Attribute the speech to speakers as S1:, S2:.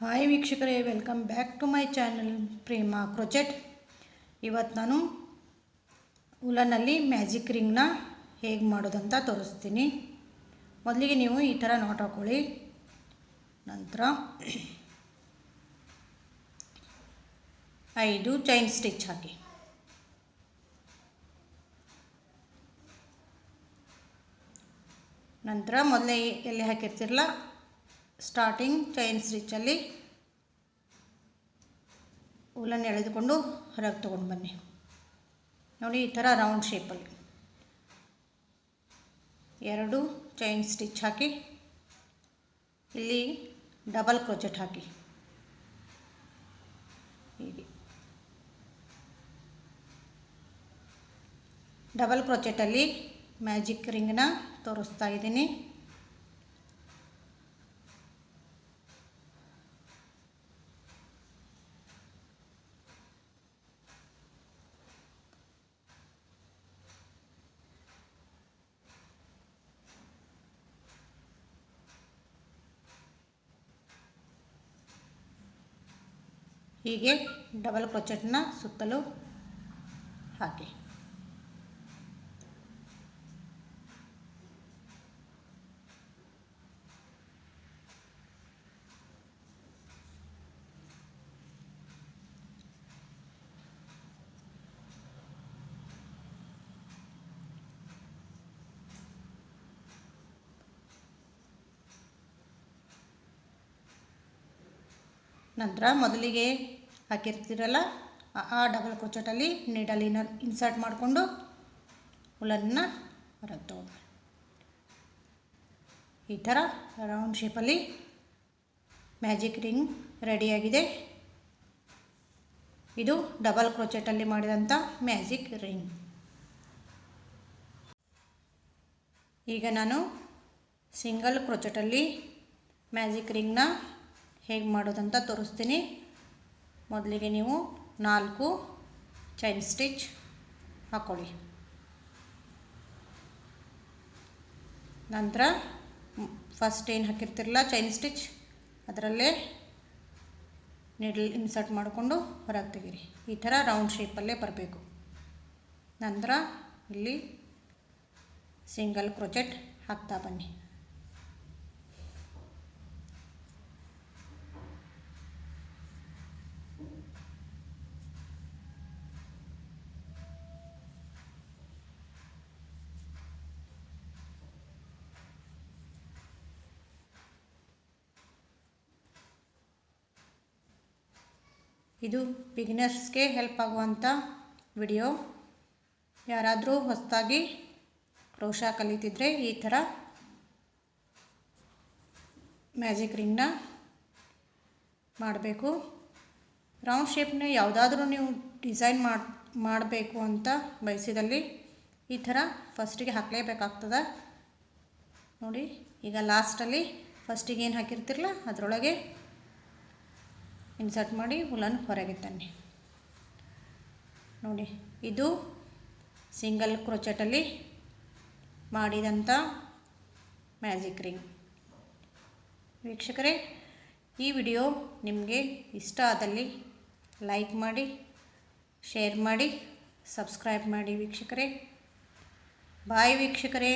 S1: Hi ವೀಕ್ಷಕರೇ, welcome back to my channel Prema crochet. ಇವತ್ತು ನಾನು ಉಲನಲ್ಲಿ ಮ್ಯಾಜಿಕ್ ರಿಂಗ್ನ ಹೇಗೆ ಮಾಡೋದಂತ ತೋರಿಸ್ತೀನಿ. ಮೊದಲಿಗೆ ನೀವು ಈ ಥರ ನಾಟ್ ಹಾಕ್ಕೊಳ್ಳಿ. ನಂತರ 5 ಚೈನ್ ಸ್ಟಿಚ್ ಹಾಕಿ. ನಂತರ ಮೊದಲೇ ಎಲ್ಲಿ ಹಾಕಿರ್ತಿರಲ್ಲ ಸ್ಟಾರ್ಟಿಂಗ್ ಚೈನ್ ಸ್ಟಿಚ್ಚಲ್ಲಿ ಉಲನ್ನು ಎಳೆದುಕೊಂಡು ಹೊರಗೆ ತೊಗೊಂಡು ಬನ್ನಿ. ನೋಡಿ, ಈ ಥರ ರೌಂಡ್ ಶೇಪಲ್ಲಿ 2 ಚೈನ್ ಸ್ಟಿಚ್ ಹಾಕಿ ಇಲ್ಲಿ ಡಬಲ್ ಕ್ರೋಚೆಟ್ ಹಾಕಿ. ಹೀಗೆ ಡಬಲ್ ಕ್ರೋಚೆಟಲ್ಲಿ ಮ್ಯಾಜಿಕ್ ರಿಂಗ್ನ ತೋರಿಸ್ತಾ ಇದ್ದೀನಿ. ಹೀಗೆ ಡಬಲ್ ಕ್ರೋಚೆಟ್ನ ಸುತ್ತಲೂ ಹಾಕಿ. ನಂತರ ಮೊದಲಿಗೆ ಹಾಕಿರ್ತೀರಲ್ಲ ಆ ಡಬಲ್ ಕ್ರೋಚೆಟಲ್ಲಿ ನೀಡಲ್ ಇನ್ಸರ್ಟ್ ಮಾಡಿಕೊಂಡು ಉಲನ್ನು ಹೊರಗೆ ತಗೊಂಡು ಈ ಥರ ರೌಂಡ್ ಶೇಪಲ್ಲಿ ಮ್ಯಾಜಿಕ್ ರಿಂಗ್ ರೆಡಿಯಾಗಿದೆ. ಇದು ಡಬಲ್ ಕ್ರೋಚೆಟಲ್ಲಿ ಮಾಡಿದಂಥ ಮ್ಯಾಜಿಕ್ ರಿಂಗ್. ಈಗ ನಾನು ಸಿಂಗಲ್ ಕ್ರೋಚೆಟಲ್ಲಿ ಮ್ಯಾಜಿಕ್ ರಿಂಗ್ನ ಹೇಗೆ ಮಾಡೋದಂತ ತೋರಿಸ್ತೀನಿ. ಮೊದಲಿಗೆ ನೀವು 4 ಚೈನ್ ಸ್ಟಿಚ್ ಹಾಕ್ಕೊಳ್ಳಿ. ನಂತರ ಫಸ್ಟ್ ಏನು ಹಾಕಿರ್ತಿರಲ್ಲ ಚೈನ್ ಸ್ಟಿಚ್ ಅದರಲ್ಲೇ ನೀಡಲ್ ಇನ್ಸರ್ಟ್ ಮಾಡಿಕೊಂಡು ಹೊರಗೆ ತೆಗೀರಿ. ಈ ಥರ ರೌಂಡ್ ಶೇಪಲ್ಲೇ ಬರಬೇಕು. ನಂತರ ಇಲ್ಲಿ ಸಿಂಗಲ್ ಕ್ರೋಚೆಟ್ ಹಾಕ್ತಾ ಬನ್ನಿ. ಇದು ಬಿಗಿನರ್ಸ್ಗೆ ಹೆಲ್ಪ್ ಆಗುವಂಥ ವಿಡಿಯೋ. ಯಾರಾದರೂ ಹೊಸದಾಗಿ ಕ್ರೋಶಾ ಕಲಿತಿದ್ರೆ ಈ ಥರ ಮ್ಯಾಜಿಕ್ ರಿಂಗ್ನ ಮಾಡಬೇಕು. ರೌಂಡ್ ಶೇಪ್ನ ಯಾವುದಾದ್ರೂ ನೀವು ಡಿಸೈನ್ ಮಾಡಬೇಕು ಅಂತ ಬಯಸಿದಲ್ಲಿ ಈ ಥರ ಫಸ್ಟಿಗೆ ಹಾಕಲೇಬೇಕಾಗ್ತದೆ. ನೋಡಿ, ಈಗ ಲಾಸ್ಟಲ್ಲಿ ಫಸ್ಟಿಗೆ ಏನು ಹಾಕಿರ್ತಿರಲ್ಲ ಅದರೊಳಗೆ ಇನ್ಸರ್ಟ್ ಮಾಡಿ ಉಲನ್ನು ಹೊರಗೆ ತನ್ನಿ. ನೋಡಿ, ಇದು ಸಿಂಗಲ್ ಕ್ರೋಚೆಟಲ್ಲಿ ಮಾಡಿದಂಥ ಮ್ಯಾಜಿಕ್ ರಿಂಗ್. ವೀಕ್ಷಕರೇ, ಈ ವಿಡಿಯೋ ನಿಮಗೆ ಇಷ್ಟ ಆದಲ್ಲಿ ಲೈಕ್ ಮಾಡಿ, ಶೇರ್ ಮಾಡಿ, ಸಬ್ಸ್ಕ್ರೈಬ್ ಮಾಡಿ ವೀಕ್ಷಕರೇ. ಬಾಯ್ ವೀಕ್ಷಕರೇ.